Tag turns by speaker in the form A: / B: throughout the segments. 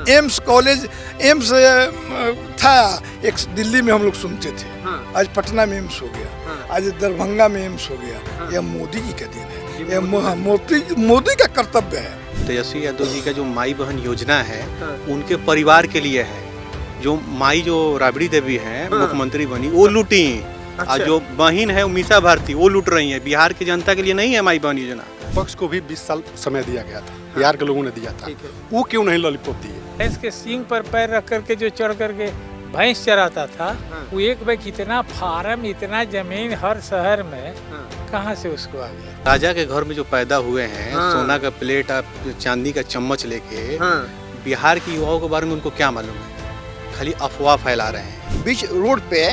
A: AIIMS college, AIIMS था एक दिल्ली में, हम लोग सुनते थे, आज पटना में एम्स हो गया, आज दरभंगा में एम्स हो गया। यह मोदी जी का दिन है, यह मोदी का कर्तव्य है।
B: तेजस्वी यादव जी का जो माई बहन योजना है उनके परिवार के लिए है। जो माई जो राबड़ी देवी है मुख्यमंत्री बनी वो लूटी, और जो बहन है मीसा भारती वो लूट रही है। बिहार की जनता के लिए नहीं है माई बहन योजना।
C: पक्ष को भी 20 साल समय दिया गया था, बिहार के लोगों ने दिया था, वो क्यों नहीं लॉलीपॉप दिए?
D: भैंस के सींग पर पैर रख करके जो चढ़ करके भैंस चराता था, वो एक भाई कितना फार्म, इतना जमीन हर शहर में, कहाँ से उसको आ गया?
B: राजा के घर में जो पैदा हुए हैं, सोना का प्लेट, चांदी का चम्मच लेके, बिहार के युवाओं के बारे में उनको क्या मालूम है? खाली अफवाह फैला रहे हैं।
E: बीच रोड पे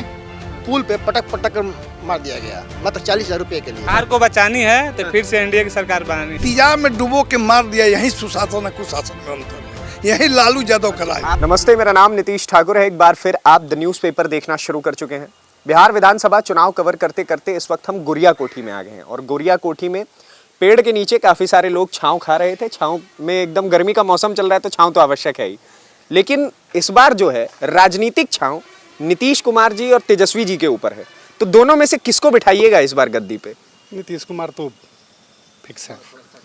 E: पुल पे पटक पटक मार दिया गया, मात्र 40,000 रुपए के लिए।
D: बिहार को बचानी है तो फिर से एनडीए की सरकार बनानी।
A: तेजाब में डुबो के मार दिया। यही सुशासन और कुशासन में अंतर है, यही लालू यादव का राज।
F: नमस्ते, मेरा नाम नीतीश ठाकुर है। एक बार फिर आप द न्यूज़पेपर देखना शुरू कर चुके हैं। बिहार विधानसभा चुनाव कवर करते करते इस वक्त हम गुरिया कोठी में आ गए हैं, और गुरिया कोठी में पेड़ के नीचे काफ़ी सारे लोग छाँव खा रहे थे। छाँव में एकदम गर्मी का मौसम चल रहा है तो छाँव तो आवश्यक है ही, लेकिन इस बार जो है राजनीतिक छाँव नीतीश कुमार जी और तेजस्वी जी के ऊपर है। तो दोनों में से किसको बिठाइएगा इस बार गद्दी पे?
C: नीतीश कुमार तो फिक्स है।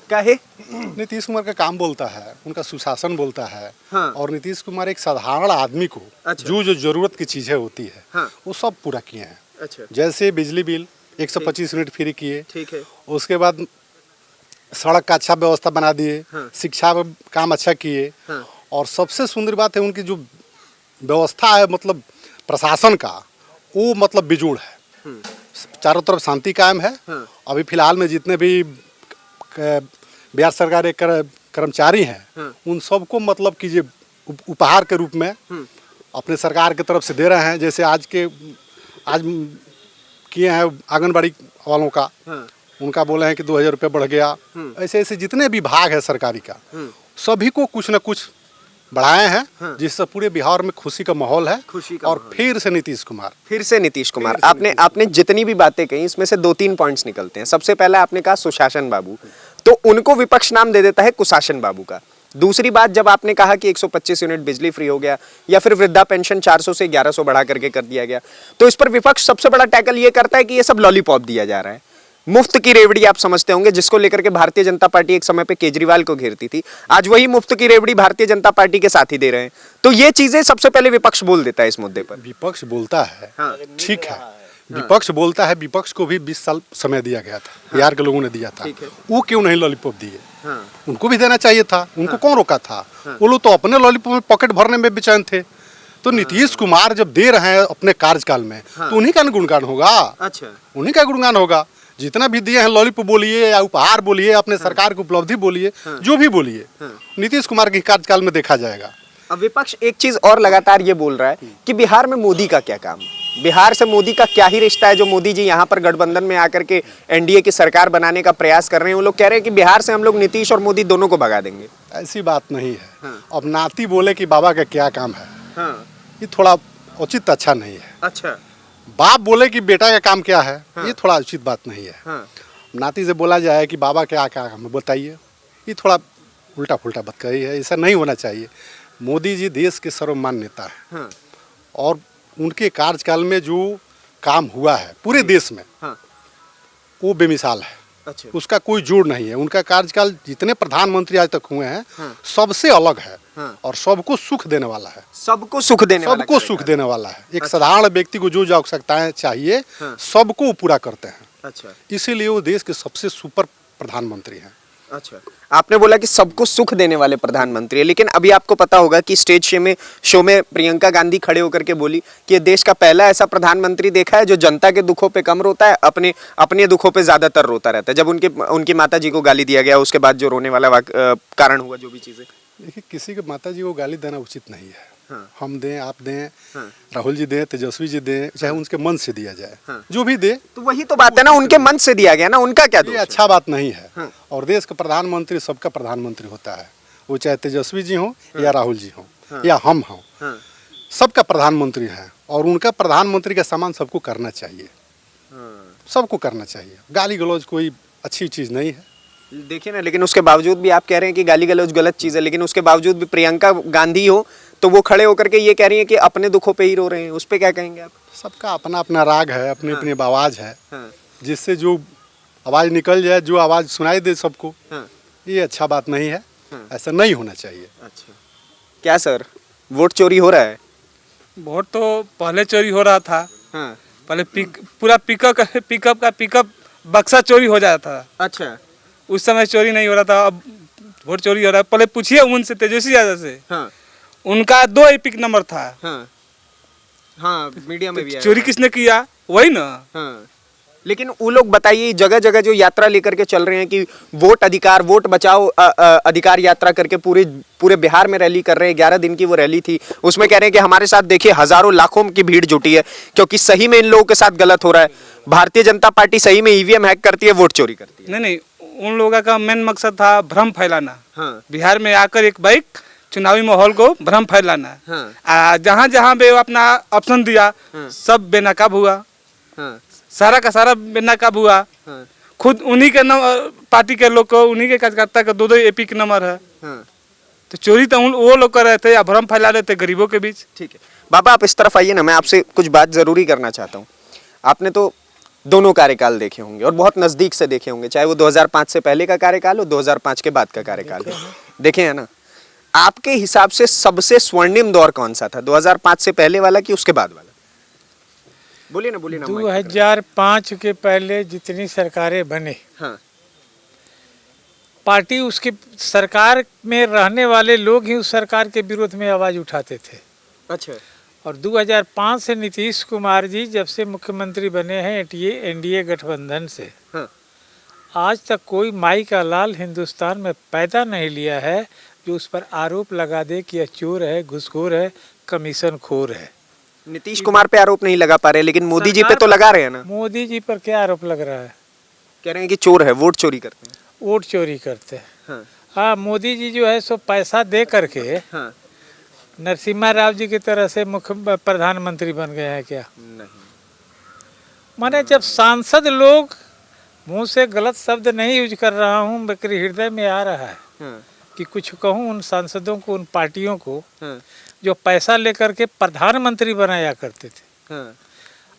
F: काहे?
C: नीतीश कुमार का काम बोलता है, उनका सुशासन बोलता है।
F: हाँ।
C: और नीतीश कुमार एक साधारण आदमी को जो जरूरत की चीजें होती है, वो सब पूरा किए हैं।
F: अच्छा।
C: जैसे बिजली बिल 125 यूनिट फ्री किए,
F: ठीक है।
C: उसके बाद सड़क का अच्छा व्यवस्था बना दिए, शिक्षा में काम अच्छा किए, और सबसे सुंदर बात है उनकी जो व्यवस्था है, मतलब प्रशासन का, वो मतलब बिजोड़ है। चारों तरफ शांति कायम है। अभी फिलहाल में जितने भी बिहार सरकार के कर्मचारी हैं, उन सबको मतलब कि ये उपहार के रूप में अपने सरकार की तरफ से दे रहे हैं। जैसे आज किए हैं आंगनबाड़ी वालों का, उनका बोले हैं कि 2,000 रुपये बढ़ गया। ऐसे ऐसे जितने भी भाग है सरकारी का, सभी को कुछ न कुछ बढ़ाए हैं, जिससे पूरे बिहार में खुशी का माहौल है। और फिर से नीतीश कुमार
F: आपने जितनी भी बातें कही, इसमें से 2-3 पॉइंट्स निकलते हैं। सबसे पहला आपने कहा सुशासन बाबू, तो उनको विपक्ष नाम दे देता है कुशासन बाबू का। दूसरी बात, जब आपने कहा कि 125 यूनिट बिजली फ्री हो गया, या फिर वृद्धा पेंशन 400 से 1100 बढ़ा करके कर दिया गया, तो इस पर विपक्ष सबसे बड़ा टैकल ये करता है कि ये सब लॉलीपॉप दिया जा रहा है। मुफ्त की रेवड़ी आप समझते होंगे, जिसको लेकर के भारतीय जनता पार्टी एक समय पे केजरीवाल को घेरती थी, आज वही मुफ्त की रेवड़ी भारतीय जनता पार्टी के साथ ही दे रहे हैं। तो ये चीजें सबसे पहले विपक्ष बोल देता है इस मुद्दे पर।
C: विपक्ष बोलता है, ठीक है, विपक्ष बोलता है। विपक्ष को भी 20 साल समय दिया गया था, बिहार के लोगों ने दिया था, वो क्यों नहीं लॉलीपॉप दिए? उनको भी देना चाहिए था, उनको कौन रोका था? वो लोग तो अपने लॉलीपॉप में पॉकेट भरने में बेचैन थे। तो नीतीश कुमार जब दे रहे हैं अपने कार्यकाल में, तो उन्हीं का गुणगान होगा। अच्छा, उन्हीं का गुणगान होगा। जितना भी दिए हैं, लॉलीपॉप बोलिए या उपहार बोलिए, अपने सरकार की उपलब्धि बोलिए, जो भी बोलिए, नीतीश कुमार के कार्यकाल में देखा जाएगा।
F: अब विपक्ष एक चीज और लगातार ये बोल रहा है कि बिहार में मोदी का क्या काम, बिहार से मोदी का क्या ही रिश्ता है, जो मोदी जी यहाँ पर गठबंधन में आकर के एनडीए की सरकार बनाने का प्रयास कर रहे हैं। वो लोग कह रहे हैं कि बिहार से हम लोग नीतीश और मोदी दोनों को भगा देंगे।
C: ऐसी बात नहीं है। अब नाती बोले कि बाबा का क्या काम है, ये थोड़ा उचित अच्छा नहीं है। अच्छा, बाप बोले कि बेटा का काम क्या है, ये थोड़ा उचित बात नहीं है। नाती से बोला जाए कि बाबा क्या काम है बताइए, ये थोड़ा उल्टा फुल्टा बात कही है। ऐसा नहीं होना चाहिए। मोदी जी देश के सर्वमान्य नेता है, और उनके कार्यकाल में जो काम हुआ है पूरे देश में, वो बेमिसाल है। अच्छा। उसका कोई जोड़ नहीं है। उनका कार्यकाल जितने प्रधानमंत्री आज तक हुए हैं, सबसे अलग है, और सबको सुख देने वाला है। सबको सुख देने वाला है। एक साधारण व्यक्ति को जो आवश्यकताएं चाहिए, सबको वो पूरा करते हैं। अच्छा, इसीलिए वो देश के सबसे सुपर प्रधानमंत्री हैं।
F: अच्छा, आपने बोला कि सबको सुख देने वाले प्रधानमंत्री है, लेकिन अभी आपको पता होगा कि स्टेज शो में प्रियंका गांधी खड़े होकर के बोली कि देश का पहला ऐसा प्रधानमंत्री देखा है जो जनता के दुखों पे कम रोता है, अपने दुखों पे ज्यादातर रोता रहता है। जब उनकी माता जी को गाली दिया गया, उसके बाद जो रोने वाला कारण हुआ, जो भी चीजें।
C: देखिए, किसी के माता जी को गाली देना उचित नहीं है। हम दें, आप दें, राहुल जी दें, तेजस्वी जी दें, चाहे उनके मन से दिया जाए, जो भी दे,
F: तो वही तो बात है ना, उनके मन से दिया गया ना, उनका क्या दोष है?
C: अच्छा बात नहीं है। और देश का प्रधानमंत्री सबका प्रधानमंत्री होता है, वो चाहे तेजस्वी जी हो या राहुल जी हो या हम हों, सबका प्रधानमंत्री है। और उनका प्रधानमंत्री का सम्मान सबको करना चाहिए, सबको करना चाहिए। गाली गलौज कोई अच्छी चीज नहीं है।
F: देखिए ना, लेकिन उसके बावजूद भी आप कह रहे हैं कि गाली गलौज गलत चीज़ है, लेकिन उसके बावजूद भी प्रियंका गांधी हो तो वो खड़े होकर के ये कह रही है कि अपने दुखों पे ही रो रहे हैं, उस पे क्या कहेंगे आप?
C: सबका अपना अपना राग है, अपनी अपनी आवाज़ है,
F: हाँ,
C: जिससे जो आवाज़ निकल जाए, जो आवाज़ सुनाई दे सबको,
F: हाँ,
C: ये अच्छा बात नहीं है।
F: हाँ।
C: ऐसा नहीं होना चाहिए।
F: अच्छा। क्या सर, वोट चोरी हो रहा है?
G: वोट तो पहले चोरी हो रहा था।
F: हाँ,
G: पहले पूरा पिकअप बक्सा चोरी हो जाता था।
F: अच्छा।
G: उस समय चोरी नहीं हो रहा था, अब वोट चोरी हो रहा है। पहले पूछिए उनसे, तेजस्वी यादव से,
F: हाँ,
G: उनका 2 एपिक नंबर था।
F: हाँ, हाँ, मीडिया में भी आया।
G: चोरी किसने किया? वही ना।
F: हाँ, लेकिन वो लोग बताइए, जगह जगह जो यात्रा लेकर के चल रहे हैं कि वोट अधिकार, वोट बचाओ अधिकार यात्रा करके पूरे बिहार में रैली कर रहे हैं। 11 दिन की वो रैली थी, उसमें कह रहे हैं कि हमारे साथ देखिए हजारों लाखों की भीड़ जुटी है, क्योंकि सही में इन लोगों के साथ गलत हो रहा है। भारतीय जनता पार्टी सही में ईवीएम हैक करती है, वोट चोरी करती है।
G: नहीं, उन लोगों का मेन मकसद था भ्रम फैलाना।
F: हाँ,
G: बिहार में आकर एक बाइक चुनावी माहौल को भ्रम फैलाना।
F: हाँ,
G: जहाँ जहाँ भी अपना ऑप्शन दिया, सब बेनकाब हुआ।
F: हाँ,
G: सारा का सारा बेनकाब हुआ।
F: हाँ,
G: खुद उन्हीं के पार्टी के लोग को, उन्हीं के कार्यकर्ता का 2 एपिक नंबर है।
F: हाँ।
G: तो चोरी तो वो लोग कर रहे थे या भ्रम फैला रहे थे गरीबों के बीच।
F: ठीक है बाबा, आप इस तरफ आइए ना, मैं आपसे कुछ बात जरूरी करना चाहता हूँ। आपने तो दोनों कार्यकाल देखे होंगे और बहुत नजदीक से देखे होंगे, चाहे वो 2005 से पहले का कार्यकाल हो, 2005 के बाद का कार्यकाल हो, देखे है ना। आपके हिसाब से सबसे स्वर्णिम दौर कौन सा था, 2005 से पहले वाला कि उसके बाद वाला? बोलिए ना, बोलिए ना।
D: 2005 के पहले जितनी सरकारें बने,
F: हाँ,
D: पार्टी उसकी सरकार में रहने वाले लोग ही उस सरकार के विरोध में आवाज उठाते थे।
F: अच्छा।
D: और 2005 से नीतीश कुमार जी जब से मुख्यमंत्री बने हैं एनडीए गठबंधन से,
F: हाँ,
D: आज तक कोई माई का लाल हिंदुस्तान में पैदा नहीं लिया है जो उस पर आरोप लगा दे कि यह चोर है, घुसखोर है, कमीशन खोर है।
F: नीतीश कुमार पे आरोप नहीं लगा पा रहे, लेकिन मोदी जी पे तो लगा रहे हैं ना।
D: मोदी जी पर क्या आरोप लग रहा है?
F: कह रहे हैं कि चोर है, वोट चोरी करते हैं।
D: वोट चोरी करते हैं।
F: हाँ,
D: हाँ, मोदी जी जो है सो पैसा दे करके
F: हाँ,
D: नरसिम्हा राव जी की तरह से मुख्य प्रधानमंत्री बन गए हैं क्या?
F: नहीं।
D: माने जब सांसद लोग, मुंह से गलत शब्द नहीं यूज कर रहा हूँ, मेरे हृदय में आ रहा है
F: हाँ,
D: कि कुछ कहूँ उन सांसदों को, उन पार्टियों को
F: हाँ,
D: जो पैसा लेकर के प्रधानमंत्री बनाया करते थे।
F: हाँ,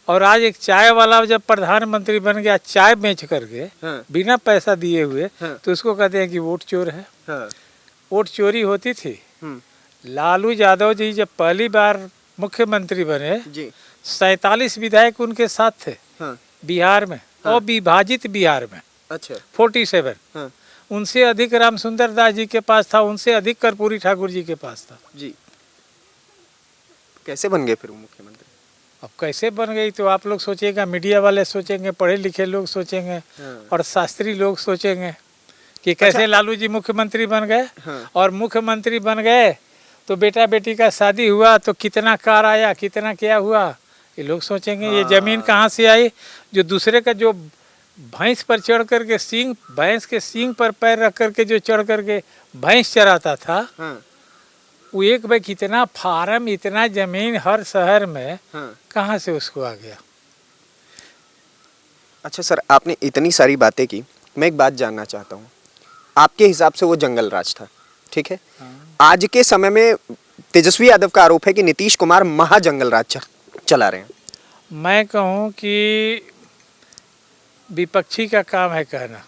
D: और आज एक चाय वाला जब प्रधानमंत्री बन गया, चाय बेच करके
F: हाँ,
D: बिना पैसा दिए हुए,
F: हाँ।
D: तो उसको कहते हैं कि वोट चोर है।
F: हाँ,
D: वोट चोरी होती थी।
F: हम्म,
D: लालू यादव जी जब पहली बार मुख्यमंत्री बने,
F: जी,
D: 47 विधायक उनके साथ थे
F: हाँ,
D: बिहार में, अविभाजित बिहार में
F: अच्छा,
D: 47।
F: हाँ,
D: उनसे अधिक रामसुंदर दास जी के पास था, उनसे अधिक कर्पूरी ठाकुर जी के पास था।
F: जी। कैसे बन गए फिर वो मुख्यमंत्री?
D: अब कैसे बन गई तो आप लोग सोचेगा, मीडिया वाले सोचेंगे, पढ़े लिखे लोग सोचेंगे, और शास्त्री लोग सोचेंगे कि कैसे लालू जी मुख्यमंत्री बन गए।
F: हाँ।
D: और मुख्यमंत्री बन गए तो बेटा बेटी का शादी हुआ तो कितना कार आया, कितना क्या हुआ, ये लोग सोचेंगे। ये जमीन कहाँ से आई? जो दूसरे का, जो भैंस पर चढ़ करके सींग, भैंस के सींग पर पैर रख करके जो चढ़ करके भैंस चराता था,
F: हाँ,
D: वो एक भाई कितना फार्म, इतना जमीन हर शहर में,
F: हाँ।
D: कहाँ से उसको आ गया?
F: अच्छा सर, आपने इतनी सारी बातें की, मैं एक बात जानना चाहता हूँ। आपके हिसाब से वो जंगल राज था, ठीक है? आज के समय में तेजस्वी यादव का आरोप है कि नीतीश कुमार महाजंगल राज चला रहे हैं।
D: मैं कहूँ कि विपक्षी का काम है कहना,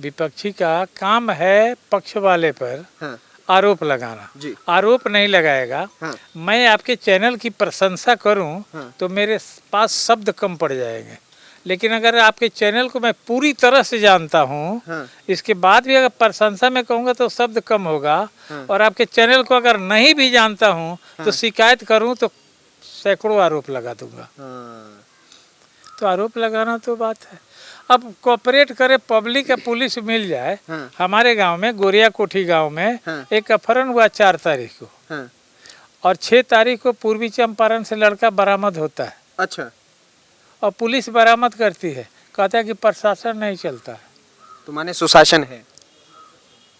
D: विपक्षी का काम है पक्ष वाले पर
F: हाँ,
D: आरोप लगाना।
F: जी।
D: आरोप नहीं लगाएगा।
F: हाँ।
D: मैं आपके चैनल की प्रशंसा करूं
F: हाँ।
D: तो मेरे पास शब्द कम पड़ जाएंगे, लेकिन अगर आपके चैनल को मैं पूरी तरह से जानता हूं,
F: हाँ।
D: इसके बाद भी अगर प्रशंसा में कहूँगा तो शब्द कम होगा।
F: हाँ।
D: और आपके चैनल को अगर नहीं भी जानता हूं तो शिकायत करूं तो सैकड़ों आरोप लगा दूंगा।
F: हाँ,
D: तो आरोप लगाना तो बात है। अब कोऑपरेट करे पब्लिक या पुलिस मिल जाए।
F: हाँ।
D: हमारे गांव में, गोरिया कोठी गांव में,
F: हाँ।
D: एक अपहरण हुआ 4 तारीख को,
F: हाँ,
D: और 6 तारीख को पूर्वी चंपारण से लड़का बरामद होता है,
F: अच्छा,
D: और पुलिस बरामद करती है, कहता है कि प्रशासन नहीं चलता है।
F: तो माने सुशासन है,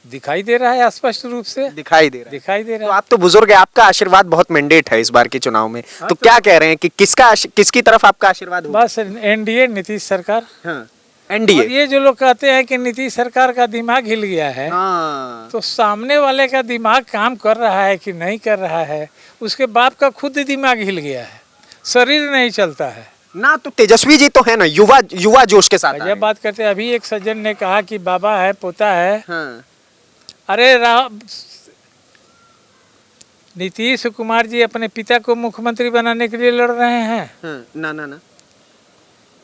D: दिखाई दे रहा है स्पष्ट रूप से,
F: दिखाई दे रहा है।
D: दिखाई दे
F: तो
D: रहा है।
F: आप तो बुजुर्ग है, आपका आशीर्वाद बहुत मैंडेट है इस बार के चुनाव में। तो क्या कह रहे हैं कि किसकी तरफ आपका आशीर्वाद होगा?
D: बस एनडीए नीतीश सरकार।
F: हाँ,
D: और
F: एनडीए।
D: ये जो लोग कहते हैं कि नीतीश सरकार का दिमाग हिल गया है,
F: हाँ
D: तो सामने वाले का दिमाग काम कर रहा है कि नहीं कर रहा है, उसके बाप का खुद दिमाग हिल गया है, शरीर नहीं चलता है।
F: ना, तो तेजस्वी जी तो है ना, युवा युवा जोश के साथ
D: जब बात करते हैं, अभी एक सज्जन ने कहा कि बाबा है पोता है।
F: हाँ।
D: अरे नीतीश कुमार जी अपने पिता को मुख्यमंत्री बनाने के लिए लड़ रहे हैं,
F: हाँ, ना ना ना,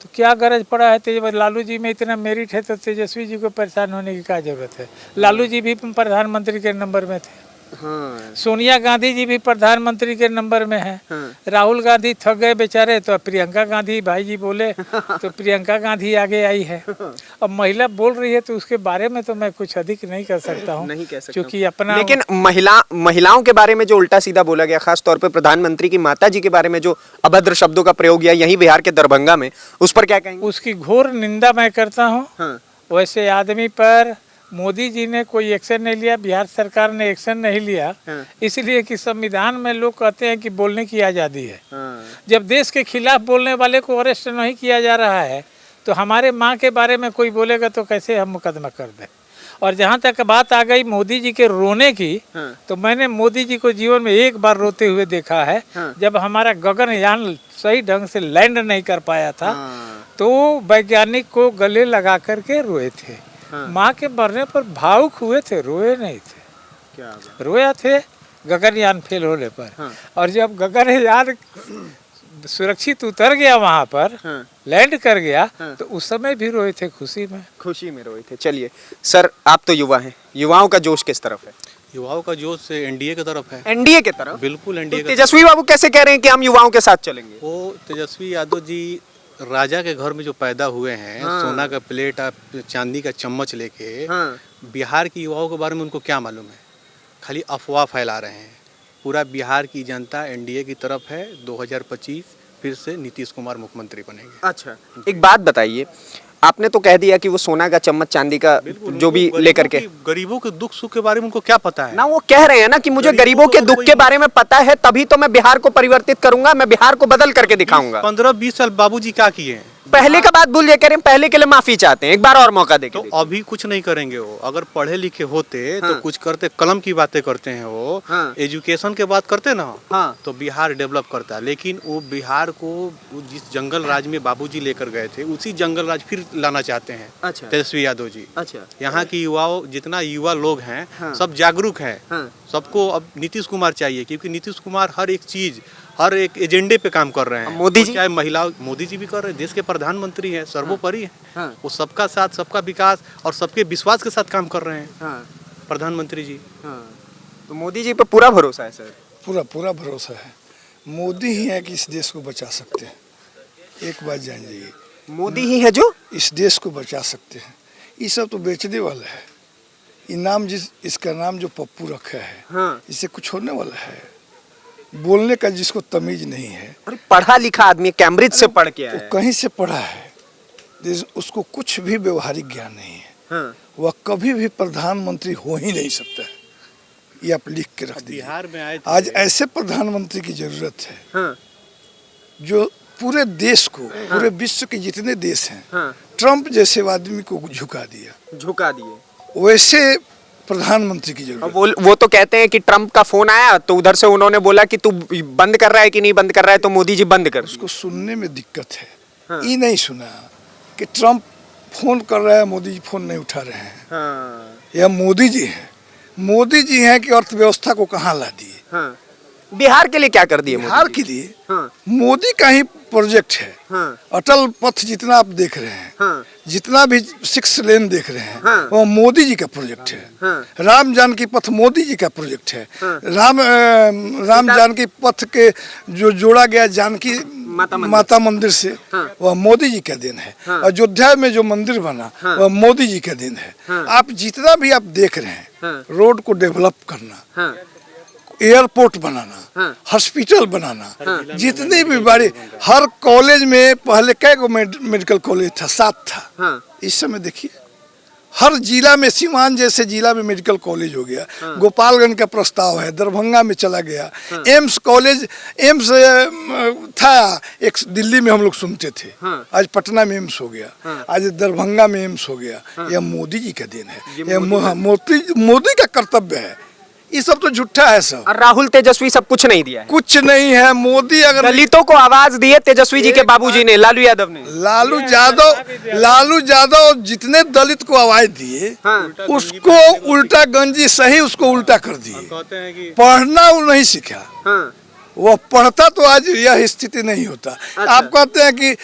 D: तो क्या गरज पड़ा है? लालू जी में इतना मेरिट है तो तेजस्वी जी को परेशान होने की क्या जरूरत है? लालू जी भी प्रधानमंत्री के नंबर में थे,
F: हाँ
D: सोनिया गांधी जी भी प्रधानमंत्री के नंबर में है,
F: हाँ।
D: राहुल गांधी थक गए बेचारे, तो प्रियंका गांधी भाई जी बोले तो प्रियंका गांधी आगे आई है। अब महिला बोल रही है तो उसके बारे में तो मैं कुछ अधिक नहीं कर सकता हूँ,
F: नहीं कह सकता
D: क्योंकि अपना
F: लेकिन महिलाओं के बारे में जो उल्टा सीधा बोला गया, खास तौर पे प्रधानमंत्री की माता जी के बारे में जो अभद्र शब्दों का प्रयोग किया यहीं बिहार के दरभंगा में, उस पर क्या कहेंगे?
D: उसकी घोर निंदा मैं करता हूँ।
F: हाँ।
D: वैसे आदमी पर मोदी जी ने कोई एक्शन नहीं लिया, बिहार सरकार ने एक्शन नहीं लिया,
F: हाँ।
D: इसलिए कि संविधान में लोग कहते हैं कि बोलने की आज़ादी है।
F: हाँ।
D: जब देश के खिलाफ बोलने वाले को अरेस्ट नहीं किया जा रहा है, तो हमारे माँ के बारे में कोई बोलेगा तो कैसे हम मुकदमा कर दें? और जहाँ तक बात आ गई मोदी जी के रोने की,
F: हाँ।
D: तो मैंने मोदी जी को जीवन में एक बार रोते हुए देखा है।
F: हाँ।
D: जब हमारा गगनयान सही ढंग से लैंड नहीं कर पाया था,
F: हाँ।
D: तो वैज्ञानिक को गले लगा करके रोए थे।
F: हाँ।
D: माँ के मरने पर भावुक हुए थे, रोए नहीं थे।
F: क्या बात।
D: रोया थे गगनयान फेल होने पर।
F: हाँ।
D: और जब गगनयान सुरक्षित उतर गया वहाँ पर,
F: हाँ।
D: लैंड कर गया,
F: हाँ।
D: तो उस समय भी रोए थे खुशी में।
F: खुशी में रोए थे। चलिए सर, आप तो युवा हैं, युवाओं का जोश किस तरफ है?
B: युवाओं का जोश एनडीए की तरफ है,
F: एनडीए की तरफ।
B: बिल्कुल
F: तो
B: एनडीए का।
F: तेजस्वी बाबू कैसे कह रहे हैं कि हम युवाओं के साथ चलेंगे?
B: वो तेजस्वी यादव जी राजा के घर में जो पैदा हुए हैं,
F: हाँ।
B: सोना का प्लेट चांदी का चम्मच लेके,
F: हाँ।
B: बिहार की युवाओं के बारे में उनको क्या मालूम है? खाली अफवाह फैला रहे हैं। पूरा बिहार की जनता एनडीए की तरफ है। 2025 फिर से नीतीश कुमार मुख्यमंत्री बनेंगे।
F: अच्छा, एक बात बताइए, आपने तो कह दिया कि वो सोना का चम्मच चांदी का जो भी लेकर के,
B: गरीबों के दुख सुख के बारे में उनको क्या पता है?
F: ना वो कह रहे हैं ना कि मुझे गरीबों के दुख के बारे में पता है, तभी तो मैं बिहार को परिवर्तित करूंगा, मैं बिहार को बदल करके दिखाऊंगा।
B: 15-20 साल बाबूजी क्या किए हैं?
F: पहले का बात भूल जाए, कह रहे हैं पहले के लिए माफी चाहते हैं, एक बार और मौका देके
B: तो
F: देखिए।
B: अभी कुछ नहीं करेंगे वो। अगर पढ़े लिखे होते
F: हाँ।
B: तो कुछ करते। कलम की बातें करते हैं वो,
F: हाँ।
B: एजुकेशन के बात करते ना,
F: हाँ।
B: तो बिहार डेवलप करता है। लेकिन वो बिहार को वो जिस जंगल राज में बाबूजी लेकर गए थे, उसी जंगल राज फिर लाना चाहते हैं
F: अच्छा।
B: तेजस्वी यादव जी।
F: अच्छा।
B: यहाँ की युवाओं, जितना युवा लोग हैं,
F: हाँ।
B: सब जागरूक हैं।
F: हाँ।
B: सबको अब नीतीश कुमार चाहिए, क्योंकि नीतीश कुमार हर एक चीज, हर एक एजेंडे पे काम कर रहे हैं।
F: मोदी जी?
B: चाहे महिला, मोदी जी भी कर रहे हैं, देश के प्रधानमंत्री हैं, सर्वोपरि हैं।
F: हाँ।
B: वो सबका साथ, सबका विकास और सबके विश्वास के साथ काम कर रहे हैं
F: हाँ।
B: प्रधानमंत्री जी।
F: हाँ। तो मोदी जी पे पूरा भरोसा है सर?
A: पूरा पूरा भरोसा है। मोदी ही है कि इस देश को बचा सकते हैं। एक बात जान जाइए,
F: मोदी ही है जो
A: इस देश को बचा सकते हैं। ये सब तो बेचने वाला है। ये नाम इसका नाम जो पप्पू रखा है,
F: हाँ।
A: इससे कुछ होने वाला है? बोलने का जिसको तमीज नहीं है,
F: अरे पढ़ा लिखा आदमी, कैम्ब्रिज से पढ़ के आया
A: वो
F: है।
A: कहीं से पढ़ा है, उसको कुछ भी व्यवहारिक ज्ञान नहीं है,
F: हाँ।
A: वह कभी भी प्रधानमंत्री हो ही नहीं सकता है। ये आप लिख के रख दीजिए।
B: बिहार में आए थे।
A: आज ऐसे प्रधानमंत्री की जरूरत है
F: हाँ।
A: जो पूरे देश को, पूरे विश्व के जितने देश हैं,
F: हाँ।
A: ट्रम्प जैसे आदमी को झुका दिया,
F: झुका दिए।
A: वैसे प्रधानमंत्री की जरूरत।
F: अब वो तो कहते हैं कि ट्रम्प का फोन आया तो उधर से उन्होंने बोला कि तू बंद कर रहा है कि नहीं बंद कर रहा है, तो मोदी जी बंद कर।
A: उसको सुनने में दिक्कत है।
F: हाँ।
A: ये नहीं सुना कि ट्रम्प फोन कर रहा है, मोदी जी फोन नहीं उठा रहे हैं।
F: हाँ।
A: यह मोदी जी हैं। मोदी जी हैं कि अर्थव्यवस्था को कहाँ ला दिए।
F: हाँ। बिहार के लिए क्या कर दिए
A: बिहार
F: मोदी
A: के
F: जी?
A: लिए
F: हाँ।
A: मोदी का ही प्रोजेक्ट है।
F: हाँ।
A: अटल पथ जितना आप देख रहे हैं,
F: हाँ।
A: जितना भी 6 लेन देख रहे हैं,
F: हाँ।
A: वो मोदी जी का प्रोजेक्ट है।
F: हाँ।
A: राम जानकी पथ मोदी जी का प्रोजेक्ट है।
F: हाँ।
A: राम जानकी पथ के जो जोड़ा गया जानकी माता मंदिर से,
F: हाँ।
A: वह मोदी जी का दिन है।
F: हाँ।
A: अयोध्या में जो मंदिर बना,
F: हाँ।
A: वह मोदी जी का दिन है।
F: हाँ।
A: आप जितना भी आप देख रहे हैं,
F: हाँ।
A: रोड को डेवलप करना,
F: हाँ।
A: एयरपोर्ट बनाना,
F: हाँ।
A: हॉस्पिटल बनाना,
F: हाँ।
A: जितनी भी बड़ी, हर कॉलेज में पहले कै गो मेडिकल कॉलेज था? 7 था।
F: हाँ।
A: इस समय देखिए हर जिला में, सीवान जैसे जिला में मेडिकल कॉलेज हो गया, गोपालगंज का प्रस्ताव है, दरभंगा में चला गया, एम्स कॉलेज, एम्स था एक दिल्ली में हम लोग सुनते थे, आज पटना में एम्स हो गया, आज दरभंगा में एम्स हो गया। यह मोदी जी का देन है, यह मोदी का कर्तव्य है। ये सब तो झूठा है सब।
F: और राहुल तेजस्वी सब कुछ नहीं दिया है।
A: कुछ नहीं है। मोदी अगर
F: दलितों को आवाज दी है तेजस्वी जी के बाबूजी ने, लालू यादव ने।
A: लालू यादव जितने दलित को आवाज दिए, उसको उल्टा गंजी सही उसको उल्टा कर दिए।
B: कहते हैं कि
A: पढ़ना वो नहीं सीखा, वो पढ़ता तो आज यह स्थिति नहीं होता। आप कहते हैं कि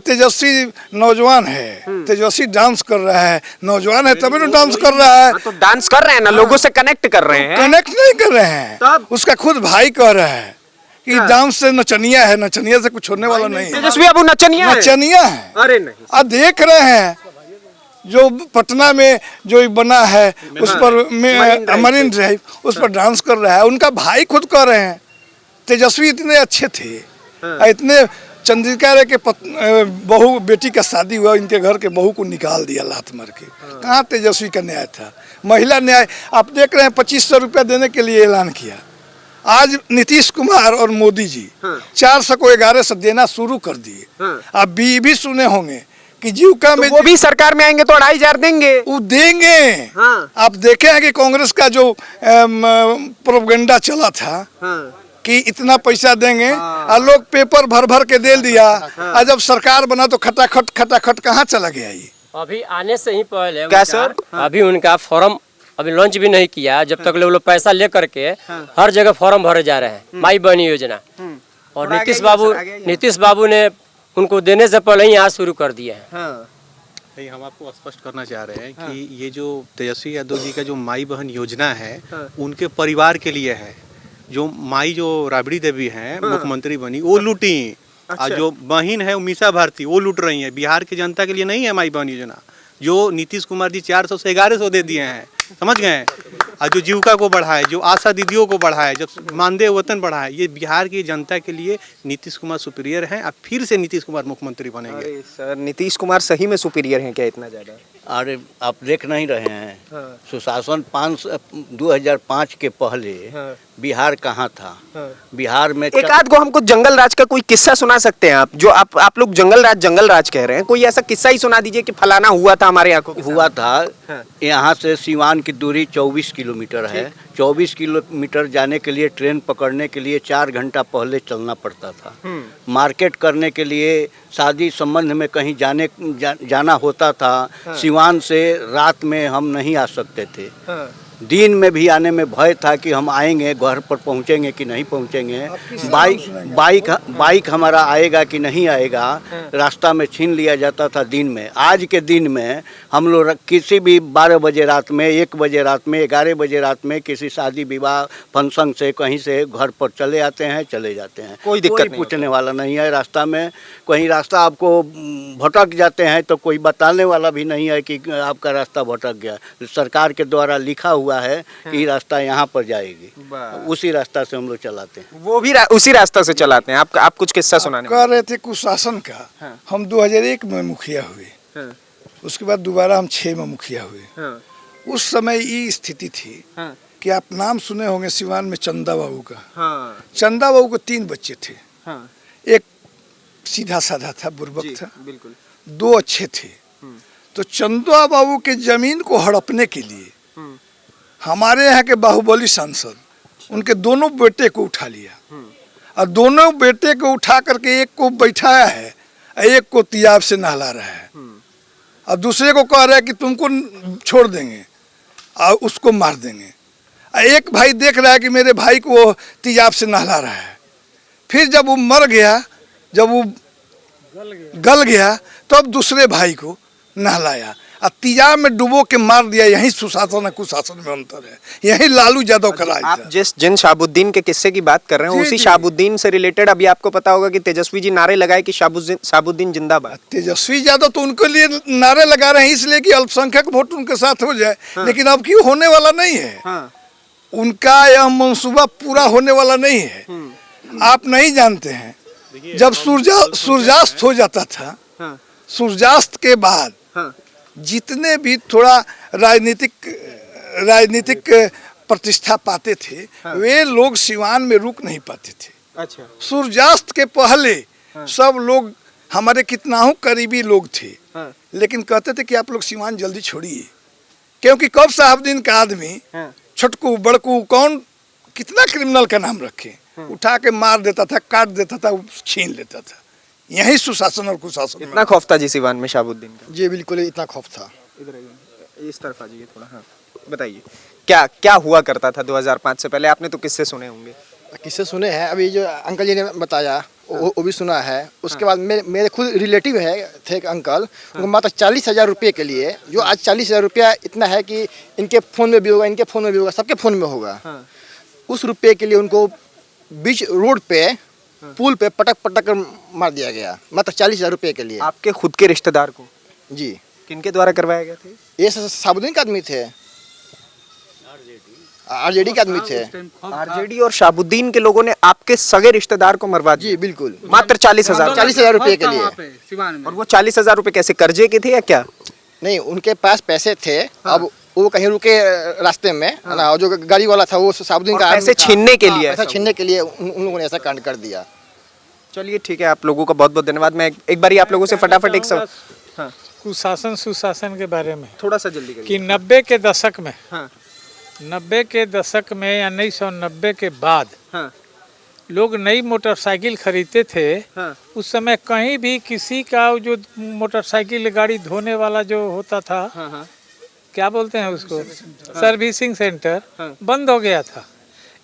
A: तेजस्वी नौजवान है, तेजस्वी डांस कर रहा है, नौजवान है तभी ना डांस कर रहा है।
F: तो डांस कर रहे हैं ना, लोगों से कनेक्ट कर रहे हैं।
A: कनेक्ट नहीं कर रहे हैं, उसका खुद भाई कह रहा है कि डांस से नचनिया है, नचनिया से कुछ होने वाला नहीं है।
F: तेजस्वी बाबू नचनिया है।
A: नचनिया है।
F: अरे नहीं,
A: आप देख रहे हैं जो पटना में जो बना है उस पर मरीन ड्राइव, उस पर डांस कर रहा है, उनका भाई खुद कह रहे हैं। तेजस्वी इतने अच्छे थे, इतने चंद्रिका रे के बहू बेटी का शादी हुआ, इनके घर के बहू को निकाल दिया लात मार के। कहाँ तेजस्वी का न्याय था? महिला न्याय आप देख रहे हैं, 2500 रुपया देने के लिए ऐलान किया। आज नीतीश कुमार और मोदी जी 400 को 1100 देना शुरू कर दिए। आप भी सुने होंगे कि जीविका में
F: वो भी सरकार में आएंगे तो 2500 देंगे।
A: वो देंगे। आप देखे हैं कि कांग्रेस का जो प्रोपेगेंडा चला था कि इतना पैसा देंगे, और लोग पेपर भर भर के दे दिया, और जब सरकार बना तो खटाखट कहाँ चला गया ये?
H: अभी आने से ही पहले
F: क्या सर?
H: अभी उनका फॉर्म अभी लॉन्च भी नहीं किया, जब तक लोग पैसा लेकर के हर जगह फॉर्म भरे जा रहे हैं, माई बहनी योजना। और नीतीश बाबू ने उनको देने से पहले ही आज शुरू कर दिया है।
B: नहीं, हम आपको स्पष्ट करना चाह रहे हैं कि ये जो तेजस्वी यादव जी का जो माई बहन योजना है, उनके परिवार के लिए है। जो माई जो राबड़ी देवी हैं, मुख्यमंत्री बनी, वो लूटी। और जो बहन है मीसा भारती, वो लूट रही है। बिहार की जनता के लिए नहीं है माई बहन योजना, जो नीतीश कुमार जी 400 से 1100 दे दिए हैं, समझ गए। और जो जीविका को बढ़ाए, जो आशा दीदियों को बढ़ाए, जो मानदेय वेतन बढ़ाए, ये बिहार की जनता के लिए नीतीश कुमार सुपीरियर हैं। अब फिर से नीतीश कुमार मुख्यमंत्री बनेंगे।
F: अरे सर, नीतीश कुमार सही में सुपीरियर हैं क्या इतना ज्यादा?
I: अरे आप देख नहीं रहे हैं, सुशासन 2005 के पहले बिहार कहाँ था? बिहार में
F: एक आध को हमको जंगल राज का कोई किस्सा सुना सकते हैं आप? जो आप लोग जंगल राज कह रहे हैं, कोई ऐसा किस्सा ही सुना दीजिए कि फलाना हुआ था हमारे आंखों के सामने।
I: हुआ था। यहाँ से सीवान की दूरी 24 किलोमीटर है। 24 किलोमीटर जाने के लिए ट्रेन पकड़ने के लिए 4 घंटा पहले चलना पड़ता था। मार्केट करने के लिए, शादी संबंध में कहीं जाना होता था, सीवान से रात में हम नहीं आ सकते थे। दिन में भी आने में भय था कि हम आएंगे, घर पर पहुंचेंगे कि नहीं पहुंचेंगे, बाइक हमारा आएगा कि नहीं आएगा, रास्ता में छीन लिया जाता था दिन में। आज के दिन में हम लोग किसी भी 12 बजे रात में, 1 बजे रात में, 11 बजे रात में किसी शादी विवाह फंक्शन से कहीं से घर पर चले आते हैं, चले जाते हैं।
F: कोई दिक्कत नहीं
I: पूछने वाला नहीं है। रास्ता में कहीं रास्ता आपको भटक जाते हैं तो कोई बताने वाला भी नहीं है कि आपका रास्ता भटक गया। सरकार के द्वारा लिखा हुआ है कि रास्ता यहाँ पर जाएगी, उसी रास्ता से हम लोग चलाते हैं।
F: वो भी उसी रास्ता से चलाते हैं। आप कुछ किस्सा सुनाने
A: कह रहे थे कुशासन का। हम 2001 में मुखिया हुए, उसके बाद दोबारा हम 6 में मुखिया हुए। उस समय ये स्थिति थी कि आप नाम सुने होंगे सिवान में चंदा बाबू का। चंदा बाबू को 3 बच्चे थे। एक सीधा साधा था, बुर्बक था, 2 अच्छे थे। तो चंदा बाबू के जमीन को हड़पने के लिए हमारे यहाँ के बाहुबली सांसद उनके दोनों बेटे को उठा लिया, और दोनों बेटे को उठा करके एक को बैठाया है, एक को तियाब से नहला रहा है, और दूसरे को कह रहा है कि तुमको छोड़ देंगे और उसको मार देंगे। एक भाई देख रहा है कि मेरे भाई को तियाब से नहला रहा है। फिर जब वो मर गया, जब वो गल गया, तो अब दूसरे भाई को नहलाया और तियाब में डुबो के मार दिया। यही सुशासन और कुशासन में अंतर है, यही लालू यादव का राज था।
F: आप जिन शहाबुद्दीन के किस्से की बात कर रहे हैं, उसी शहाबुद्दीन से रिलेटेड अभी आपको पता होगा कि तेजस्वी जी नारे लगाए कि शहाबुद्दीन जिंदाबाद।
A: तेजस्वी यादव तो उनके लिए नारे लगा रहे हैं इसलिए कि अल्पसंख्यक वोट उनके साथ हो जाए। लेकिन अब क्यों होने वाला नहीं है। उनका यह मंसूबा पूरा होने वाला नहीं है। आप नहीं जानते हैं, जब सूर्यास्त हो जाता था, सूर्यास्त के बाद जितने भी थोड़ा राजनीतिक प्रतिष्ठा पाते थे वे लोग सिवान में रुक नहीं पाते थे।
F: अच्छा।
A: सूर्यास्त के पहले सब लोग हमारे कितना करीबी लोग थे, लेकिन कहते थे कि आप लोग सिवान जल्दी छोड़िए, क्योंकि कब साहबुद्दीन का आदमी छोटकू बड़कू कौन कितना क्रिमिनल का नाम रखे, उठा के मार देता था, काट देता था, छीन लेता था। यही सुशासन और कुशासन।
F: इतना खौफ था जी सिवान में शहाबुद्दीन का?
E: जी बिल्कुल, इतना खौफ था।
F: इधर आइए, इस तरफ आ जाइए थोड़ा। हाँ, बताइए क्या क्या हुआ करता था 2005 से पहले? आपने तो किससे सुने होंगे?
E: किससे सुने हैं, अभी जो अंकल जी ने बताया वो भी सुना है। उसके बाद मेरे खुद रिलेटिव थे एक अंकल, उनको मात्र 40,000 रुपये के लिए, जो आज 40,000 रुपया इतना है कि इनके फ़ोन में भी होगा, इनके फ़ोन में भी होगा, सबके फ़ोन में होगा। उस रुपये के लिए उनको बीच रोड पे पुल पे पटक कर मार दिया गया, मात्र 40,000 रुपये के लिए।
F: आपके खुद के रिश्तेदार को?
E: जी।
F: किनके द्वारा करवाया गया था?
E: ये साबुद्दीन के आदमी थे, आरजेडी के आदमी थे।
F: आरजेडी और शहाबुद्दीन के लोगों ने आपके सगे रिश्तेदार को मरवा दिया?
E: जी बिल्कुल,
F: मात्र 40,000
E: रुपये के लिए।
F: और वो 40,000 रुपए कैसे, कर्जे के थे या क्या?
E: नहीं, उनके पास पैसे थे। अब वो कहीं रुके रास्ते में, है ना, और जो गाड़ी वाला था वो साबुद्दीन का
F: पैसे छीनने के लिए?
E: पैसा छीनने के लिए उन लोगों ने ऐसा कांड कर दिया।
F: चलिए ठीक है, आप लोगों का बहुत बहुत धन्यवाद। मैं एक बारी आप लोगों से फटाफट एक सवाल। हाँ,
D: कुशासन सुशासन के बारे में
F: थोड़ा सा जल्दी करिए।
D: कि 90 के दशक में,
F: हाँ
D: 90 के दशक में या 1990 के बाद
F: हाँ
D: लोग नई मोटरसाइकिल खरीदते थे।
F: हाँ
D: उस समय कहीं भी किसी का जो मोटरसाइकिल गाड़ी धोने वाला जो होता था,
F: हाँ
D: क्या बोलते हैं उसको, सर्विसिंग सेंटर बंद हो गया था।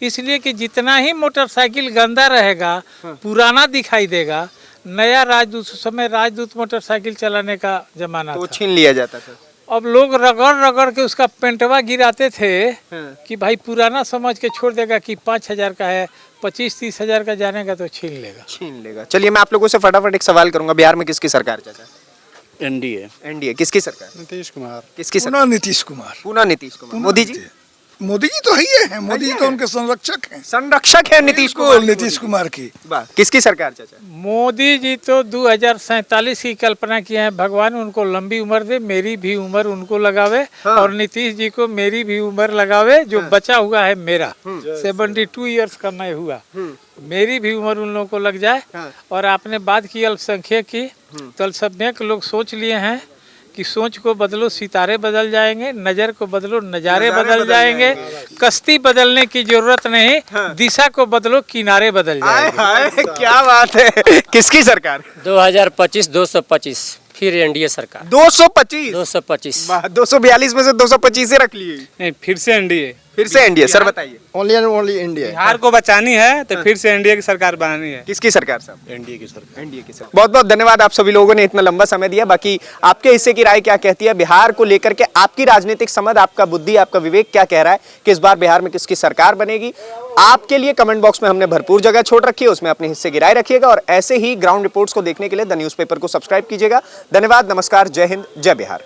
D: इसलिए कि जितना ही मोटरसाइकिल गंदा रहेगा, पुराना दिखाई देगा। नया राजदूत, उस समय राजदूत मोटरसाइकिल चलाने का जमाना
F: तो
D: था,
F: छीन लिया जाता था।
D: अब लोग रगड़ के उसका पेंटवा गिराते थे कि भाई पुराना समझ के छोड़ देगा कि 5,000 का है, 25-30 हजार का जानेगा तो छीन लेगा।
F: चलिए मैं आप लोगों से फटाफट एक सवाल करूंगा। बिहार में किसकी सरकार चाचा?
I: एनडीए।
F: किसकी सरकार?
C: नीतीश कुमार।
F: किसकी सरकार?
A: पुनः नीतीश कुमार।
F: पुनः नीतीश कुमार। मोदी जी?
A: मोदी जी तो ही है, मोदी जी तो उनके संरक्षक हैं।
F: संरक्षक है नीतीश कुमार?
A: नीतीश कुमार की।
F: वाह, किसकी सरकार चाचा?
D: मोदी जी तो 2047 की कल्पना किए हैं। भगवान उनको लंबी उम्र दे, मेरी भी उम्र उनको लगावे। और नीतीश जी को मेरी भी उम्र लगावे। जो बचा हुआ है मेरा 72 ईयर्स का मैं हुआ, मेरी भी उम्र उन लोगों को लग जाए। और आपने बात की अल्पसंख्यक की, तो अल्पसंख्यक लोग सोच लिए हैं कि सोच को बदलो सितारे बदल जाएंगे, नजर को बदलो नजारे बदल जाएंगे। कश्ती बदलने की जरूरत नहीं, दिशा को बदलो किनारे बदल जाएंगे।
F: क्या बात है। किसकी सरकार?
H: 2025 225 फिर एनडीए सरकार।
F: 225?
H: 225
F: 242 में से 225 रख लिए।
G: नहीं, फिर से एनडीए।
F: फिर से एनडीए। सर बताइए।
E: Only and only India.
G: Bihar को बचानी है तो फिर से एनडीए की सरकार बनानी है।
F: किसकी सरकार साहब?
I: एनडीए की सरकार।
F: एनडीए की सरकार। बहुत बहुत धन्यवाद, आप सभी लोगों ने इतना लंबा समय दिया। बाकी आपके हिस्से की राय क्या कहती है बिहार को लेकर के? आपकी राजनीतिक समझ, आपका बुद्धि, आपका विवेक क्या कह रहा है कि इस बार बिहार में किसकी सरकार बनेगी? आपके लिए कमेंट बॉक्स में हमने भरपूर जगह छोड़ रखी है, उसमें अपने हिस्से की राय रखिएगा। और ऐसे ही ग्राउंड रिपोर्ट्स को देखने के लिए द न्यूज़पेपर को सब्सक्राइब कीजिएगा। धन्यवाद, नमस्कार, जय हिंद, जय बिहार।